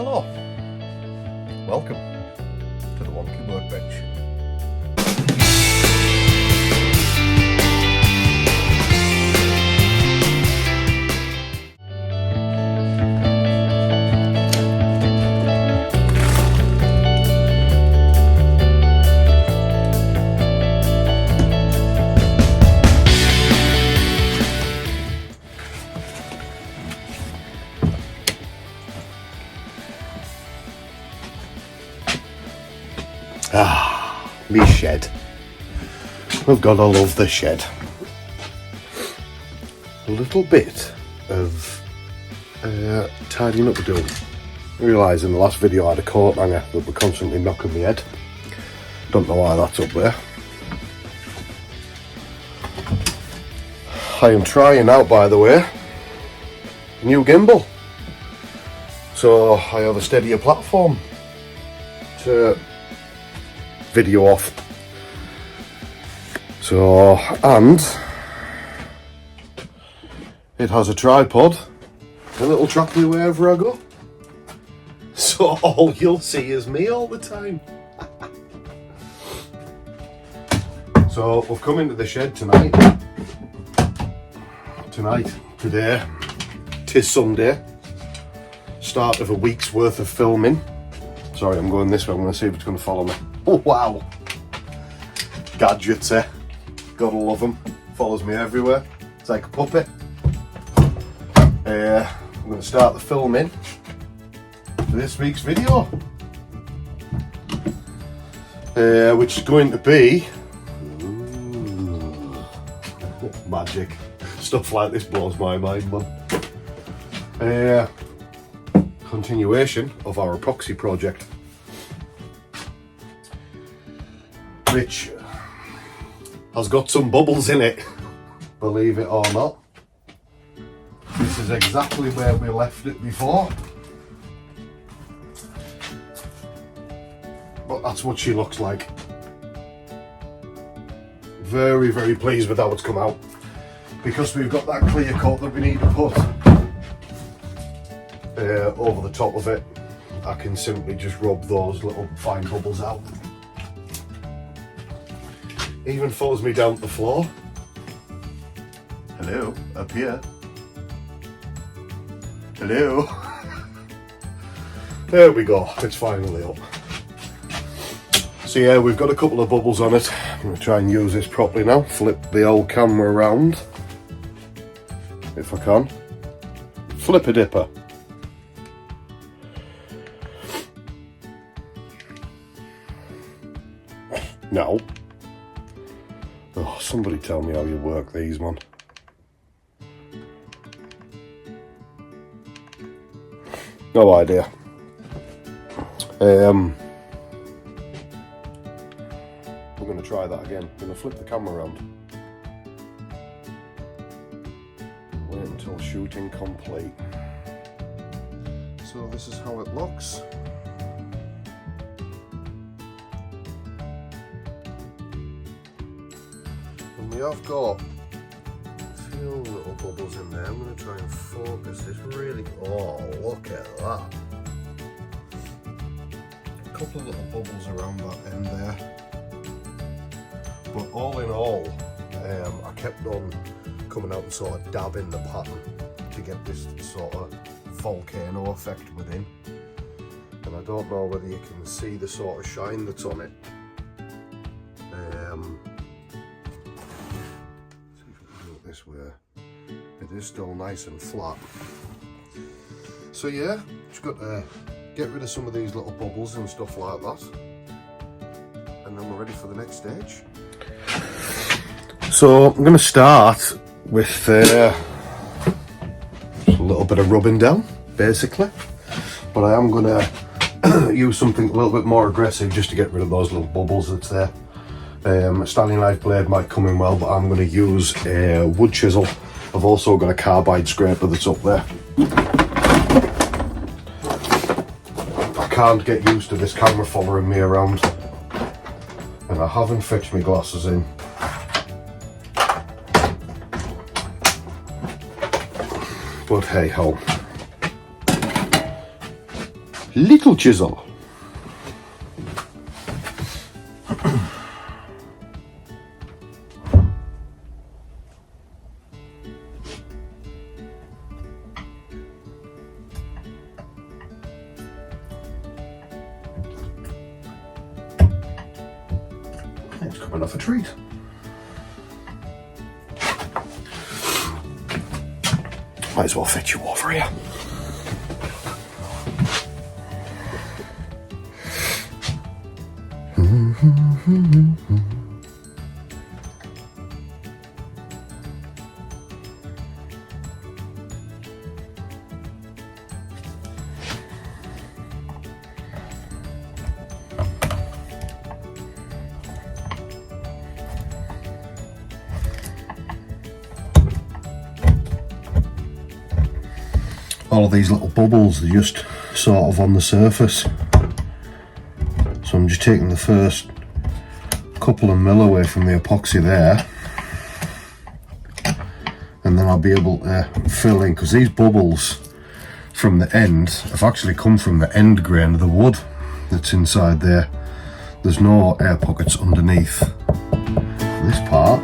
Hello, welcome to the Wonky Workbench. Me shed. We've got to love the shed. A little bit of tidying up to do. I realised in the last video I had a coat hanger that were constantly knocking my head. Don't know why that's up there. I am trying out, by the way, a new gimbal. So I have a steadier platform to video off. So, and it has a tripod, a little track me wherever I go. So all you'll see is me all the time. So we've come into the shed tonight. Today, 'tis Sunday. Start of a week's worth of filming. Sorry, I'm going this way. I'm going to see if it's going to follow me. Oh wow! Gadgets, eh? Gotta love them. Follows me everywhere. It's like a puppy. I'm going to start the filming for this week's video, which is going to be magic. Stuff like this blows my mind, man. Continuation of our epoxy project, which has got some bubbles in it, believe it or not. This is exactly where we left it before, but that's what she looks like. Very, very pleased with how it's come out, because we've got that clear coat that we need to put over the top of it. I can simply just rub those little fine bubbles out. Even follows me down to the floor. Hello, up here. Hello. There we go, it's finally up. So yeah, we've got a couple of bubbles on it. I'm going to try and use this properly now. Flip the old camera around, if I can. Flip a dipper. No. Oh, somebody tell me how you work these, man. No idea. We're going to try that again. I'm going to flip the camera around. Wait until shooting complete. So this is how it looks. And we have got a few little bubbles in there. I'm going to try and focus this really. Oh, look at that. A couple of little bubbles around that end there. But all in all, I kept on coming out and sort of dabbing the pattern to get this sort of volcano effect within. And I don't know whether you can see the sort of shine that's on it. This way, it is still nice and flat. So yeah, just got to get rid of some of these little bubbles and stuff like that, and then we're ready for the next stage. So I'm going to start with a little bit of rubbing down, basically, but I am going to use something a little bit more aggressive just to get rid of those little bubbles that's there. A Stanley knife blade might come in well, but I'm going to use a wood chisel. I've also got a carbide scraper that's up there. I can't get used to this camera following me around, and I haven't fixed my glasses in. But hey ho. little chisel. It's coming off a treat. Might as well fetch you over here. All of these little bubbles are just sort of on the surface, so I'm just taking the first couple of mil away from the epoxy there, and then I'll be able to fill in, because these bubbles from the end have actually come from the end grain of the wood that's inside there. There's no air pockets underneath this part.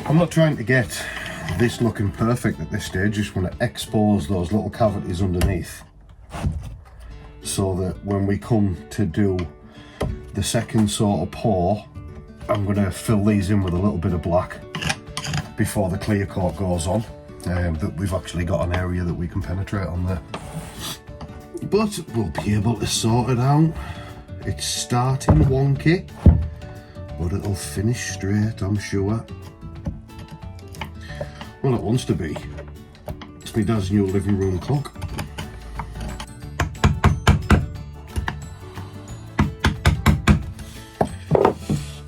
I'm not trying to get this looking perfect at this stage, just want to expose those little cavities underneath, so that when we come to do the second sort of pour, I'm going to fill these in with a little bit of black before the clear coat goes on, that we've actually got an area that we can penetrate on there. But we'll be able to sort it out. It's starting wonky, but it'll finish straight, I'm sure. Well, it wants to be. It's my dad's new living room clock.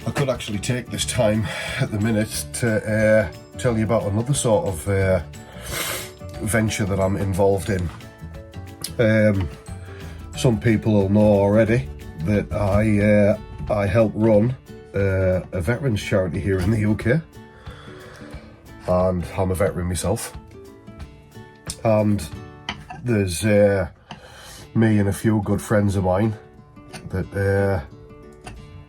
I could actually take this time at the minute to tell you about another sort of venture that I'm involved in. Some people will know already that I help run a veterans charity here in the UK. And I'm a veteran myself, and there's me and a few good friends of mine that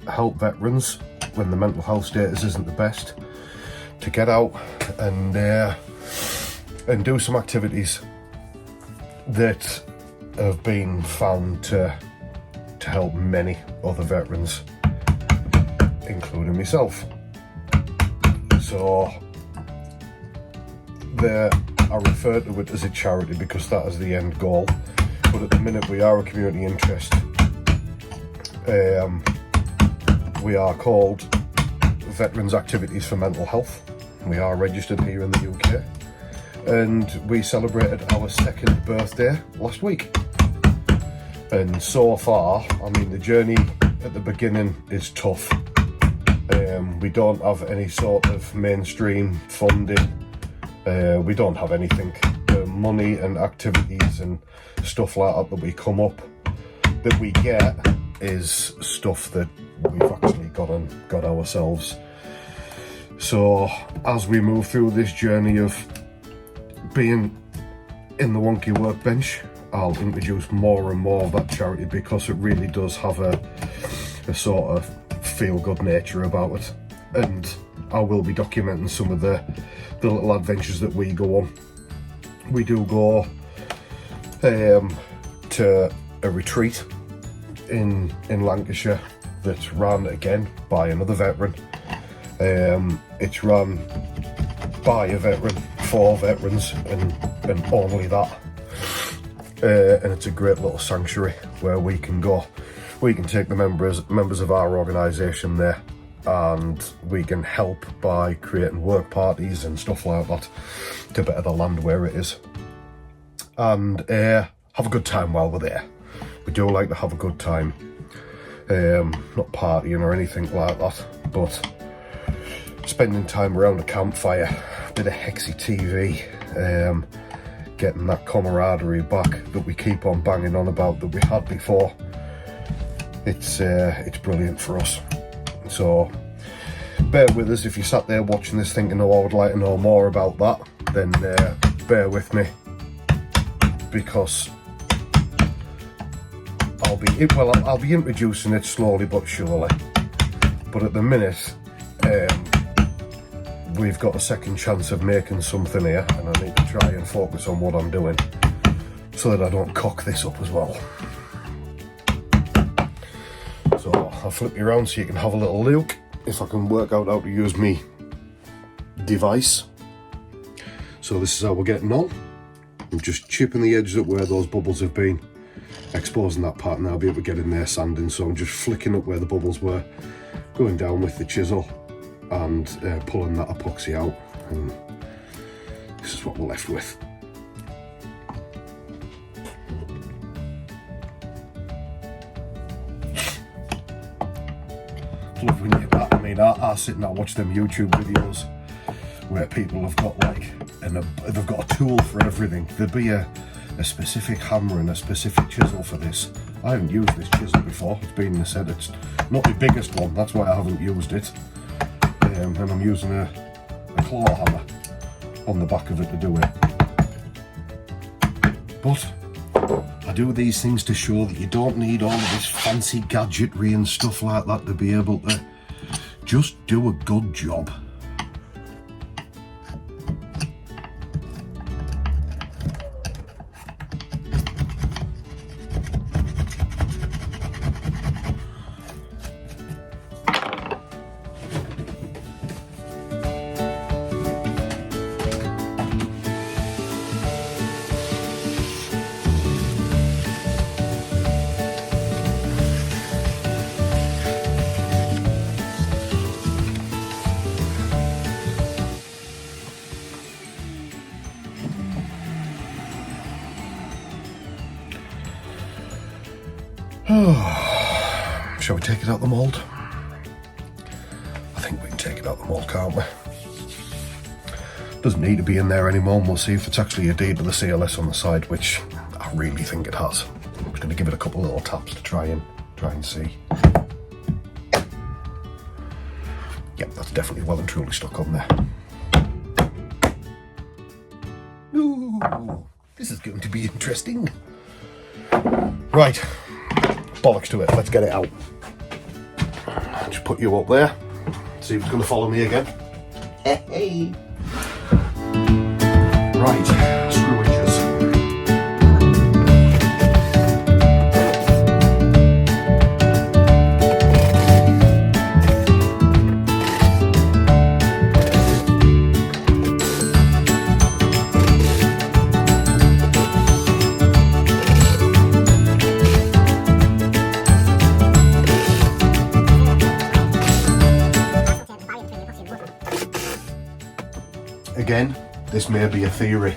help veterans when the mental health status isn't the best to get out and do some activities that have been found to help many other veterans, including myself. So I refer to it as a charity because that is the end goal, but at the minute we are a community interest. We are called Veterans Activities for Mental Health. We are registered here in the UK, and we celebrated our 2nd birthday last week. And so far, I mean, the journey at the beginning is tough. We don't have any sort of mainstream funding. We don't have anything. The money and activities and stuff like that we come up, that we get, is stuff that we've actually got ourselves. So as we move through this journey of being in the wonky workbench, I'll introduce more and more of that charity, because it really does have a sort of feel-good nature about it. And I will be documenting some of the little adventures that we go on. We do go to a retreat in Lancashire that's run again by another veteran. It's run by a veteran for veterans, and only that. And it's a great little sanctuary where we can go. We can take the members of our organisation there, and we can help by creating work parties and stuff like that to better the land where it is, and have a good time while we're there. We do like to have a good time, not partying or anything like that, but spending time around a campfire, a bit of Hexy TV, getting that camaraderie back that we keep on banging on about that we had before. It's brilliant for us. So bear with us if you sat there watching this thinking, oh, I would like to know more about that, then bear with me, because I'll be introducing it slowly but surely. But at the minute, we've got a second chance of making something here, and I need to try and focus on what I'm doing so that I don't cock this up as well. So I'll flip you around so you can have a little look if I can work out how to use me device. So this is how we're getting on. I'm just chipping the edges up where those bubbles have been, exposing that part, and I'll be able to get in there sanding. So I'm just flicking up where the bubbles were, going down with the chisel and pulling that epoxy out, and this is what we're left with. Love when you get that. I mean, I sit and I watch them YouTube videos where people have got they've got a tool for everything. There'd be a specific hammer and a specific chisel for this. I haven't used this chisel before. It's been in the set. It's not the biggest one, that's why I haven't used it. And I'm using a claw hammer on the back of it to do it. But I do these things to show that you don't need all of this fancy gadgetry and stuff like that to be able to just do a good job. Shall we take it out the mould? I think we can take it out the mould, can't we? Doesn't need to be in there anymore, and we'll see if it's actually adhered to the CLS on the side, which I really think it has. I'm just going to give it a couple of little taps to try and see. Yep, that's definitely well and truly stuck on there. Ooh, this is going to be interesting. Right. Bollocks to it, let's get it out. Just put you up there, see if it's going to follow me again. Hey. Right, screw inches. Again, this may be a theory,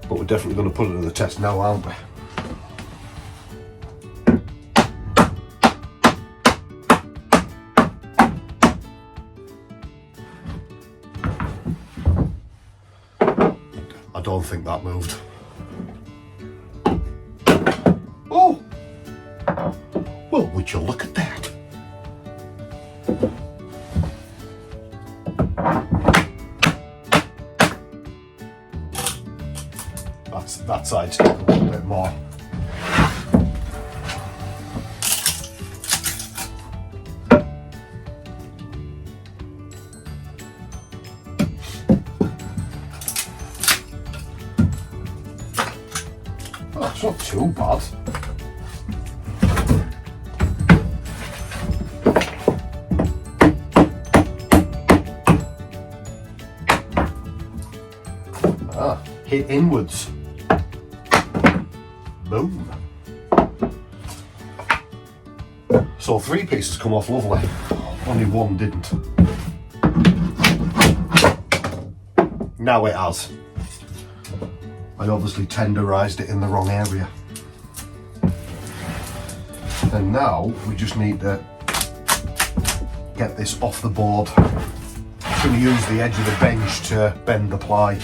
but we're definitely going to put it to the test now, aren't we? I don't think that moved. Oh! Well, would you look at that? That side's a little bit more. Oh, it's not too bad. Hit inwards. Boom. So 3 pieces come off lovely, only 1 didn't. Now it has. I obviously tenderized it in the wrong area. And now we just need to get this off the board. I'm going to use the edge of the bench to bend the ply.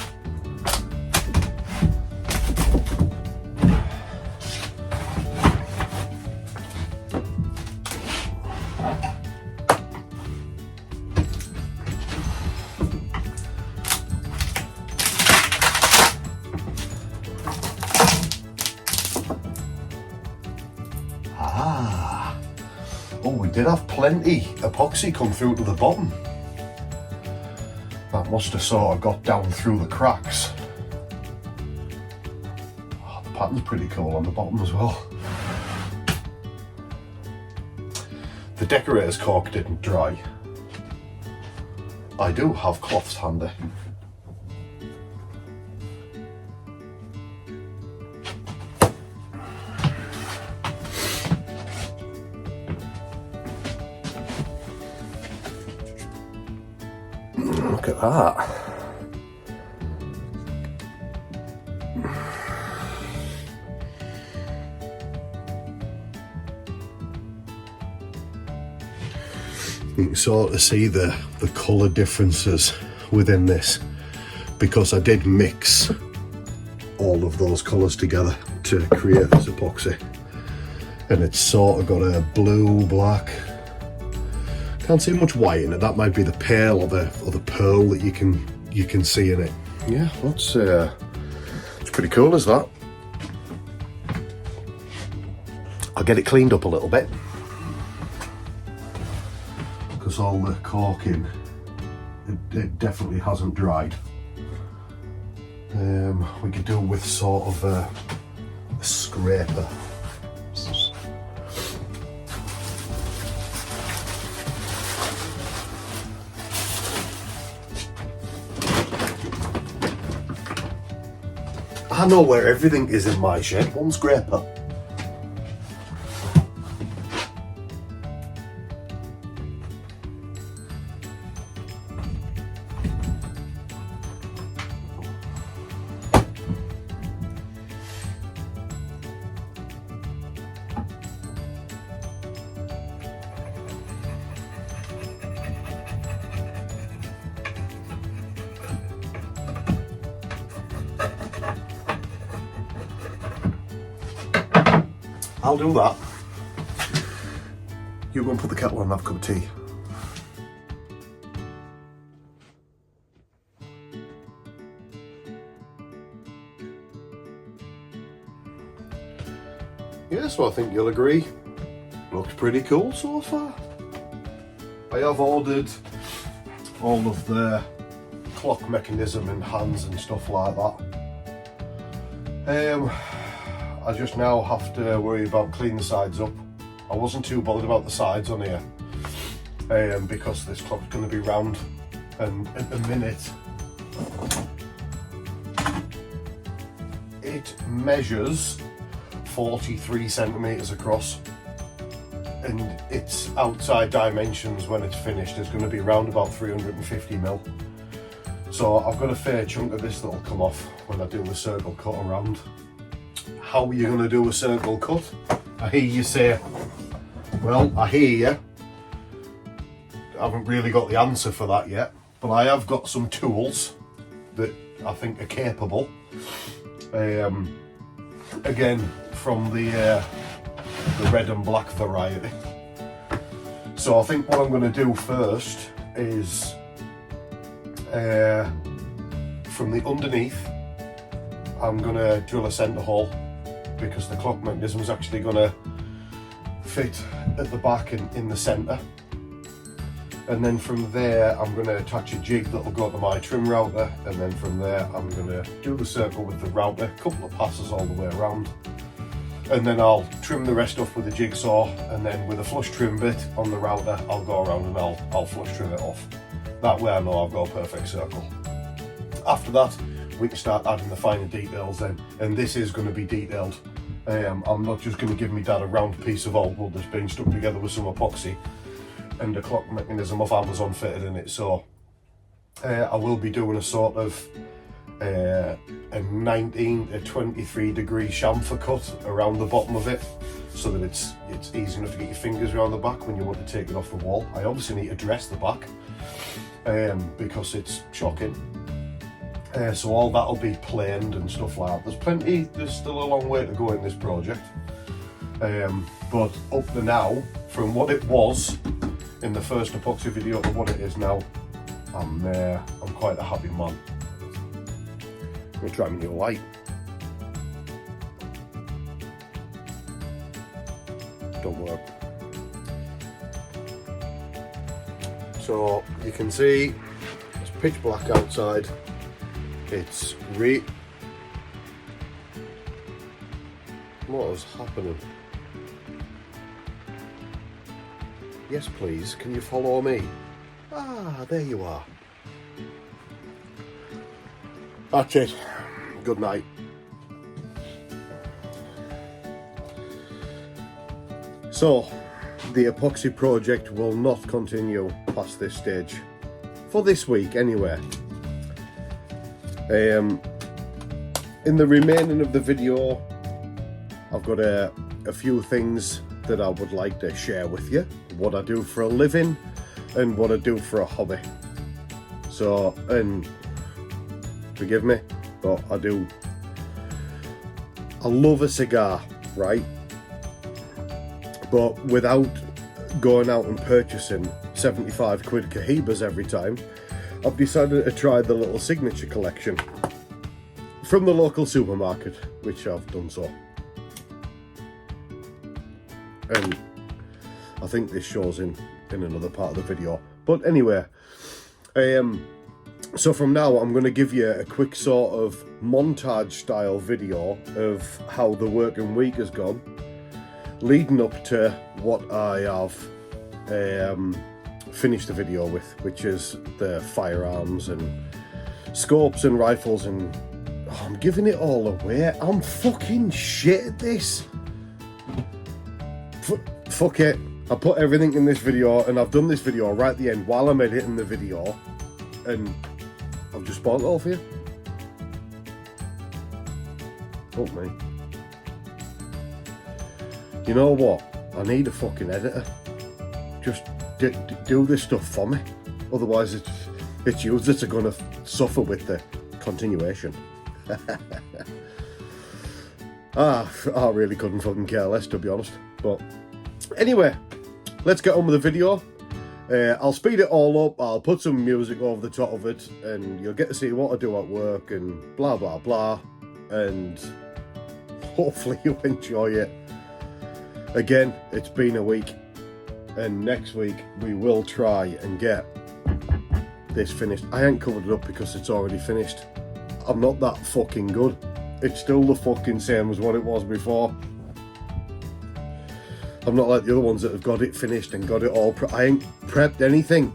Oh, we did have plenty epoxy come through to the bottom. That must have sort of got down through the cracks. Oh, the pattern's pretty cool on the bottom as well. The decorator's cork didn't dry. I do have cloths handy. Look at that. You can sort of see the colour differences within this, because I did mix all of those colours together to create this epoxy, and it's sort of got a blue, black. Can't see much white in it. That might be the pale or the pearl that you can see in it. Yeah, that's it's pretty cool, is that? I'll get it cleaned up a little bit, because all the caulking, it definitely hasn't dried. We could do with sort of a scraper. I know where everything is in my shed. One scraper. I'll do that. You go and put the kettle on and have a cup of tea. Yeah, so I think you'll agree. Looks pretty cool so far. I have ordered all of the clock mechanism and hands and stuff like that. I just now have to worry about cleaning the sides up. I wasn't too bothered about the sides on here because this clock's going to be round, and at the minute it measures 43 centimetres across, and its outside dimensions when it's finished is going to be around about 350 mil. So I've got a fair chunk of this that'll come off when I do the circle cut around. How are you going to do a circle cut? I hear you say, well, I hear you. I haven't really got the answer for that yet, but I have got some tools that I think are capable. Again, from the red and black variety. So I think what I'm going to do first is from the underneath, I'm going to drill a centre hole, because the clock mechanism is actually going to fit at the back and in the centre. And then from there I'm going to attach a jig that will go to my trim router, and then from there I'm going to do the circle with the router, a couple of passes all the way around, and then I'll trim the rest off with a jigsaw, and then with a flush trim bit on the router I'll go around and I'll flush trim it off. That way I know I've got a perfect circle. After that we can start adding the finer details then, and this is going to be detailed I'm not just going to give me dad a round piece of old wood that's been stuck together with some epoxy and a clock mechanism off Amazon fitted in it. So I will be doing a sort of a 19 to 23 degree chamfer cut around the bottom of it, so that it's easy enough to get your fingers around the back when you want to take it off the wall. I obviously need to dress the back because it's shocking. So all that'll be planed and stuff like that. There's still a long way to go in this project. But up to now, from what it was in the first epoxy video to what it is now, I'm quite a happy man. I'm gonna try my new light. Don't work. So you can see it's pitch black outside. It's what is happening? Yes please, can you follow me? Ah, there you are. That's it. Good night. So, the epoxy project will not continue past this stage. For this week anyway. In the remaining of the video, I've got a few things that I would like to share with you. What I do for a living and what I do for a hobby. So, and forgive me, but I love a cigar, right? But without going out and purchasing 75 quid Cohibas every time, I've decided to try the little signature collection from the local supermarket, which I've done so. And I think this shows in another part of the video. But anyway, so from now I'm going to give you a quick sort of montage style video of how the working week has gone, leading up to what I have finished the video with, which is the firearms and scopes and rifles, and I'm giving it all away. I'm fucking shit at this. Fuck it. I put everything in this video, and I've done this video right at the end while I'm editing the video, and I've just spoiled it all for you. Fuck me. You know what? I need a fucking editor. Just do this stuff for me. Otherwise, it's you that are going to suffer with the continuation. I really couldn't fucking care less, to be honest. But anyway, let's get on with the video. I'll speed it all up. I'll put some music over the top of it, and you'll get to see what I do at work and blah blah blah. And hopefully you enjoy it. Again, it's been a week, and next week we will try and get this finished. I ain't covered it up because it's already finished. I'm not that fucking good. It's still the fucking same as what it was before. I'm not like the other ones that have got it finished and got it all I ain't prepped anything.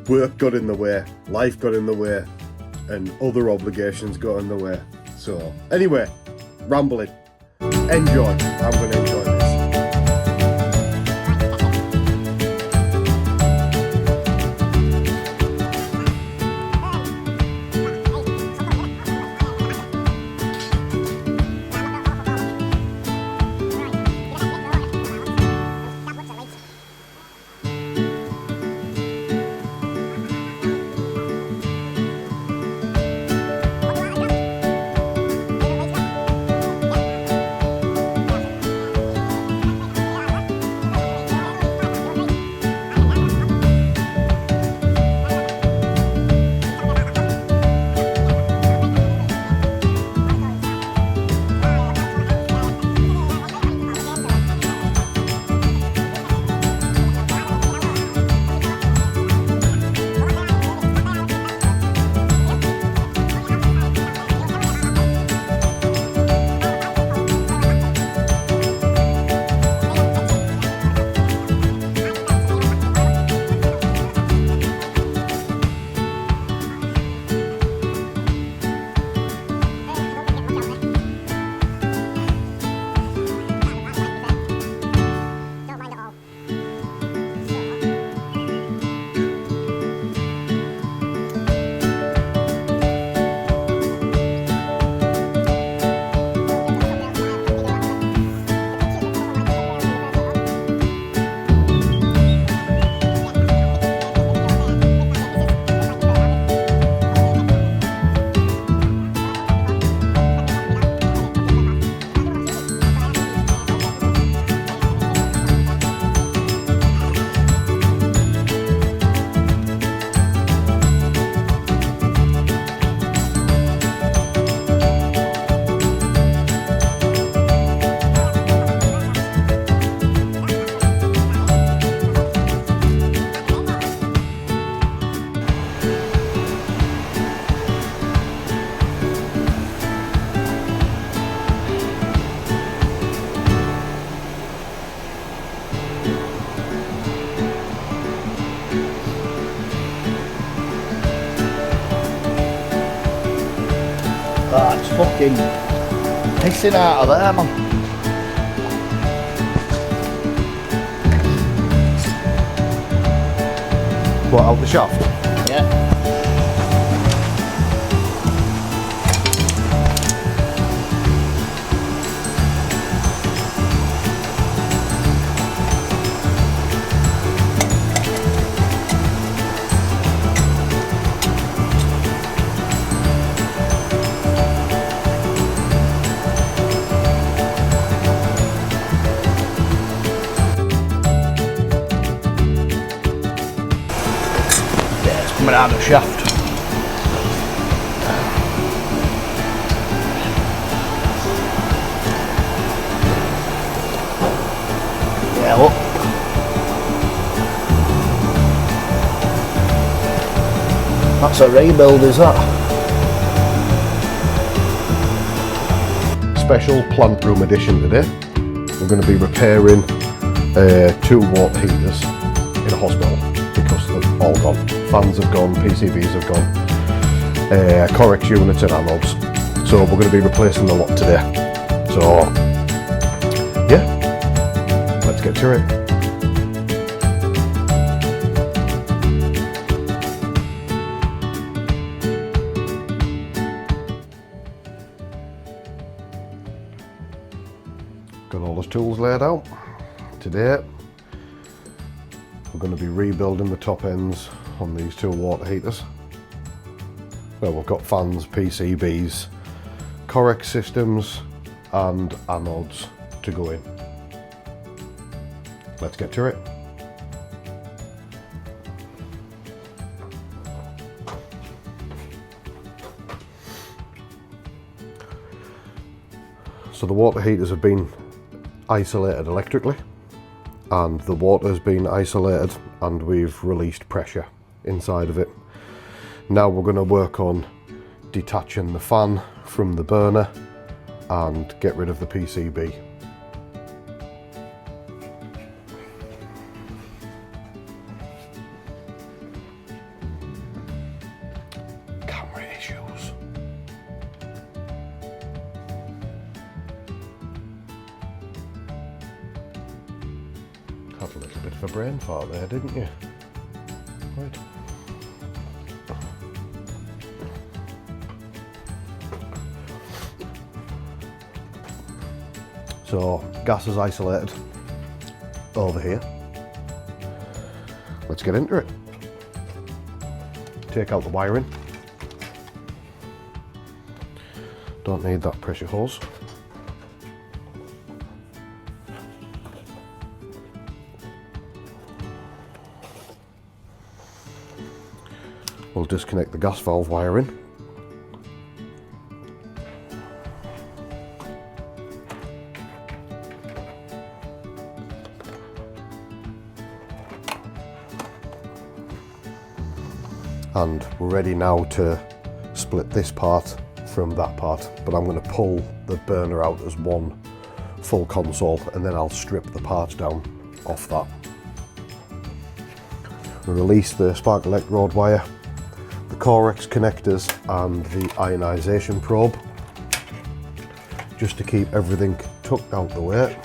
Work got in the way, life got in the way, and other obligations got in the way. So anyway, rambling. Enjoy. I'm going to enjoy this. fucking pissing out of there, man. What, out the shaft? Yeah. Coming out of the shaft. Yeah, look. That's a rebuild, is that? Special plant room edition today. We're going to be repairing 2 water heaters in a hospital because they've all gone. Fans have gone, PCBs have gone, Corex units and anodes. So we're going to be replacing the lot today. So yeah, let's get to it. Got all those tools laid out. Today we're going to be rebuilding the top ends on these 2 water heaters. Well, we've got fans, PCBs, Corex systems and anodes to go in. Let's get to it. So the water heaters have been isolated electrically, and the water has been isolated and we've released pressure inside of it. Now we're going to work on detaching the fan from the burner and get rid of the PCB. Camera issues. Had a little bit of a brain fart there, didn't you? Right. So gas is isolated over here. Let's get into it. Take out the wiring. Don't need that pressure hose. We'll disconnect the gas valve wiring. And we're ready now to split this part from that part, but I'm going to pull the burner out as one full console and then I'll strip the parts down off that. Release the spark electrode wire, the Corex connectors and the ionization probe, just to keep everything tucked out the way.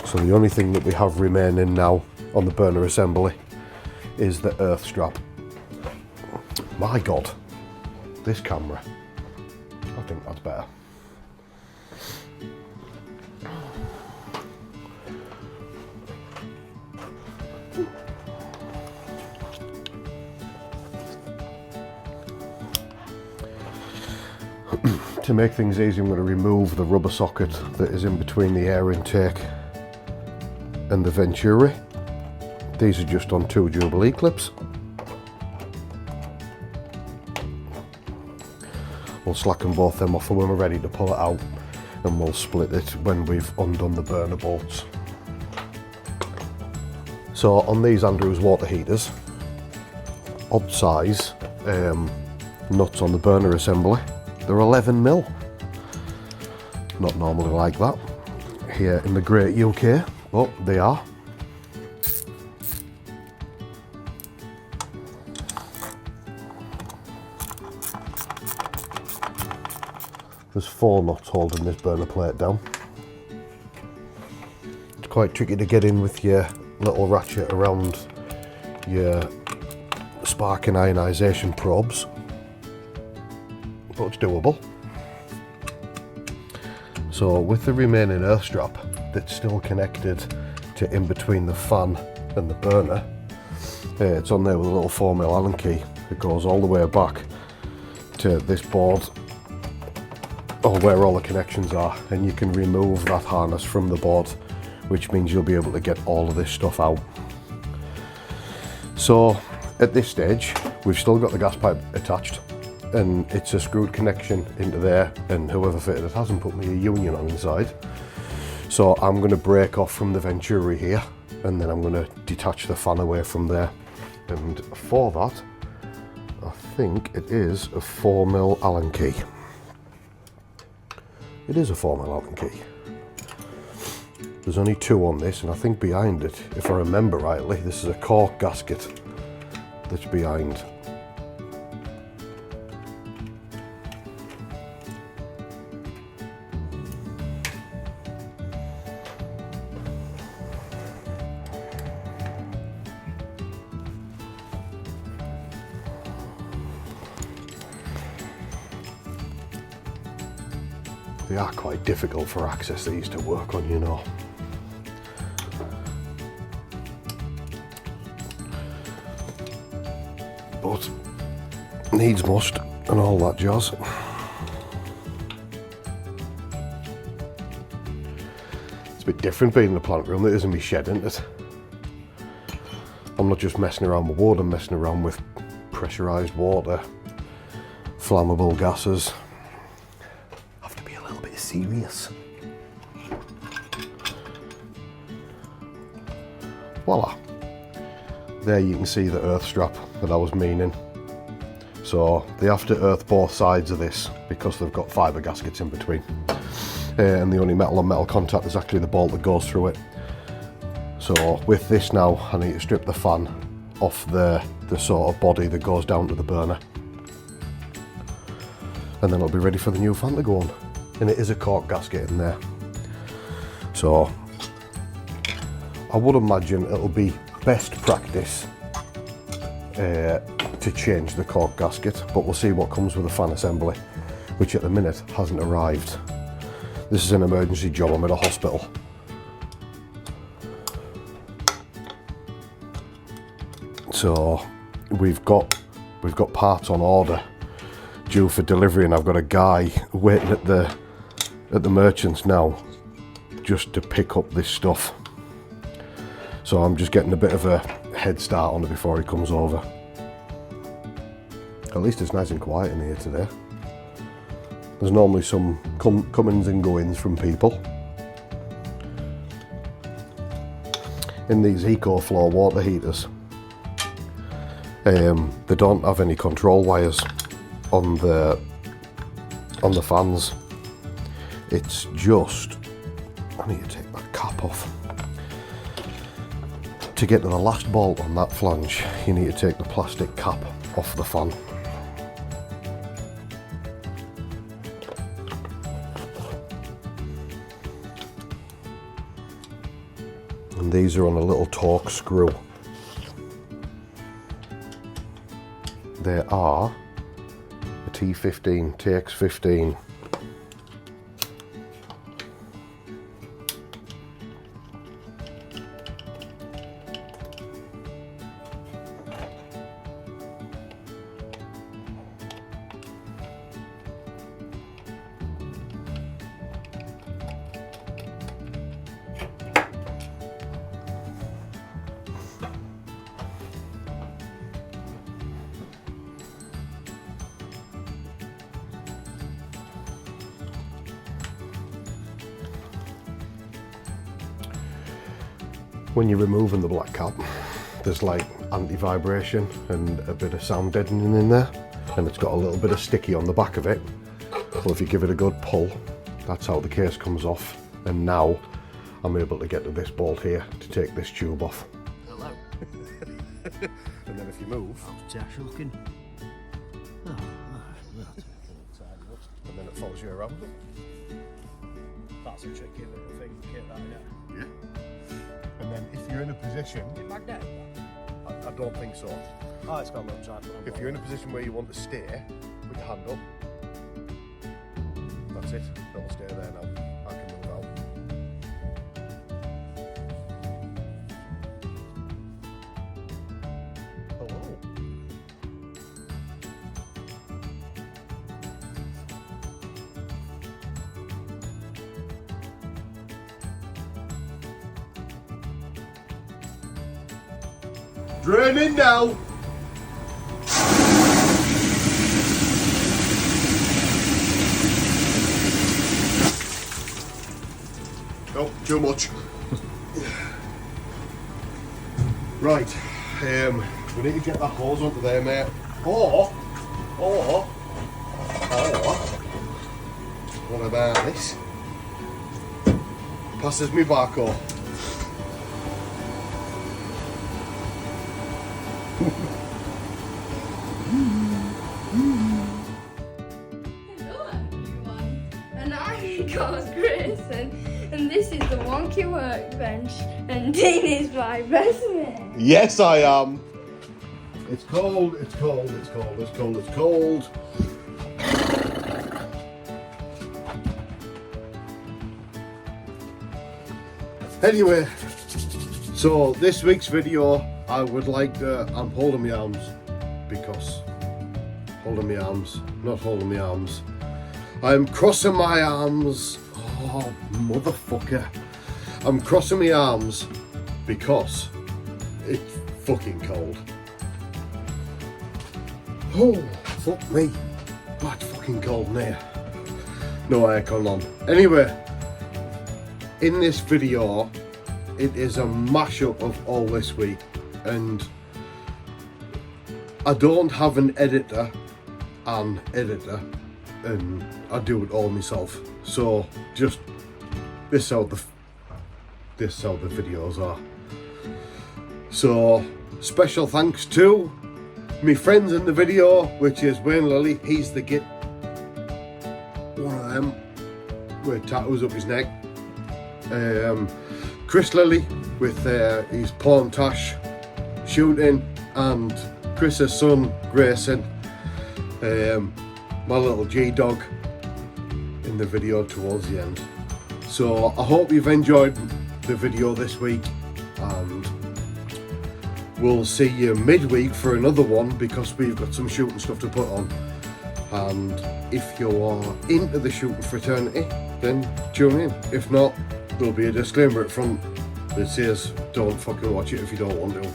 So the only thing that we have remaining now on the burner assembly is the earth strap. My God, this camera. I think that's better. To make things easy, I'm going to remove the rubber socket that is in between the air intake and the venturi. These are just on 2 Jubilee clips. We'll slacken both them off and when we're ready to pull it out, and we'll split it when we've undone the burner bolts. So on these Andrews water heaters, odd size nuts on the burner assembly, they're 11mm. Not normally like that here in the great UK, but they are. There's 4 nuts holding this burner plate down. It's quite tricky to get in with your little ratchet around your spark and ionisation probes, but it's doable. So with the remaining earth strap that's still connected to in between the fan and the burner, it's on there with a little 4mm Allen key that goes all the way back to this board, or where all the connections are, and you can remove that harness from the board, which means you'll be able to get all of this stuff out. So at this stage we've still got the gas pipe attached, and it's a screwed connection into there, and whoever fitted it hasn't put me a union on inside. So I'm going to break off from the Venturi here, and then I'm going to detach the fan away from there. And for that, I think it is a 4mm Allen key. It is a 4mm Allen key. There's only 2 on this, and I think behind it, if I remember rightly, this is a cork gasket that's behind. They are quite difficult for access, these to work on, you know. But needs must and all that jazz. It's a bit different being in the plant room. It isn't me shed, isn't it? I'm not just messing around with wood, I'm messing around with pressurised water, flammable gases. Serious. Voila. There you can see the earth strap that I was meaning. So they have to earth both sides of this because they've got fibre gaskets in between. And the only metal on metal contact is actually the bolt that goes through it. So with this now, I need to strip the fan off the sort of body that goes down to the burner. And then it'll be ready for the new fan to go on. And it is a cork gasket in there. So I would imagine it'll be best practice to change the cork gasket, but we'll see what comes with the fan assembly, which at the minute hasn't arrived. This is an emergency job, I'm at a hospital. So we've got parts on order due for delivery, and I've got a guy waiting at the merchants now just to pick up this stuff. So I'm just getting a bit of a head start on it before he comes over. At least it's nice and quiet in here today. There's normally some comings and goings from people. In these EcoFlow water heaters, they don't have any control wires on the fans. It's just, I need to take that cap off. To get to the last bolt on that flange, you need to take the plastic cap off the fan. And these are on a little torque screw. They are a T15, TX15. When you're removing the black cap, there's like anti-vibration and a bit of sound deadening in there, and it's got a little bit of sticky on the back of it. So if you give it a good pull, that's how the case comes off. And now I'm able to get to this bolt here to take this tube off. Hello. And then if you move, How's Josh looking? Oh, and then it follows you around. That's a tricky little thing, kit that, yeah. Yeah. And then if you're in a position, Is it magnetic? I don't think so. Oh, it's got a little type. If you're in a position where you want to stay with your hand up, that's it. It'll stay there now. I can move out. Hello. Draining now. Oh, too much. Right, we need to get that hose onto there, mate. Or, what about this? Passes me backhoe. Hello everyone, and I'm called Chris, and this is the Wonky Workbench, and Dean is my best man. Yes, I am. It's cold, it's cold, it's cold, it's cold, it's cold. Anyway, so this week's video, I would like to, I'm holding my arms because, holding my arms, not holding my arms. I'm crossing my arms, oh motherfucker. I'm crossing my arms because it's fucking cold. Oh, fuck me. Oh, it's fucking cold in here. No aircon on. Anyway, in this video, it is a mashup of all this week, and I don't have an editor, and I do it all myself. So just this is how the videos are. So special thanks to my friends in the video, which is Wayne Lilly. He's the git, one of them with tattoos up his neck. Chris Lilly with his pawn tash shooting, and Chris's son Grayson, my little G-dog, in the video towards the end. So I hope you've enjoyed the video this week, and we'll see you midweek for another one because we've got some shooting stuff to put on. And if you are into the shooting fraternity, then tune in. If not, there'll be a disclaimer at front that says don't fucking watch it if you don't want to.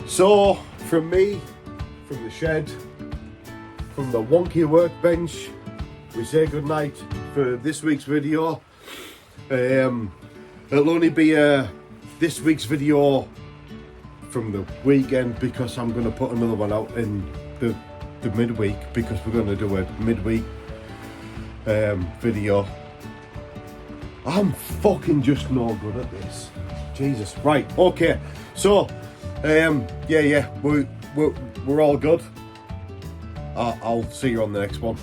So from me, from the shed, from the Wonky Workbench, we say goodnight for this week's video. It'll only be this week's video from the weekend because I'm going to put another one out in the midweek, because we're going to do a midweek video. I'm fucking just no good at this. Jesus. Right, okay. So, yeah, we're all good. I'll see you on the next one.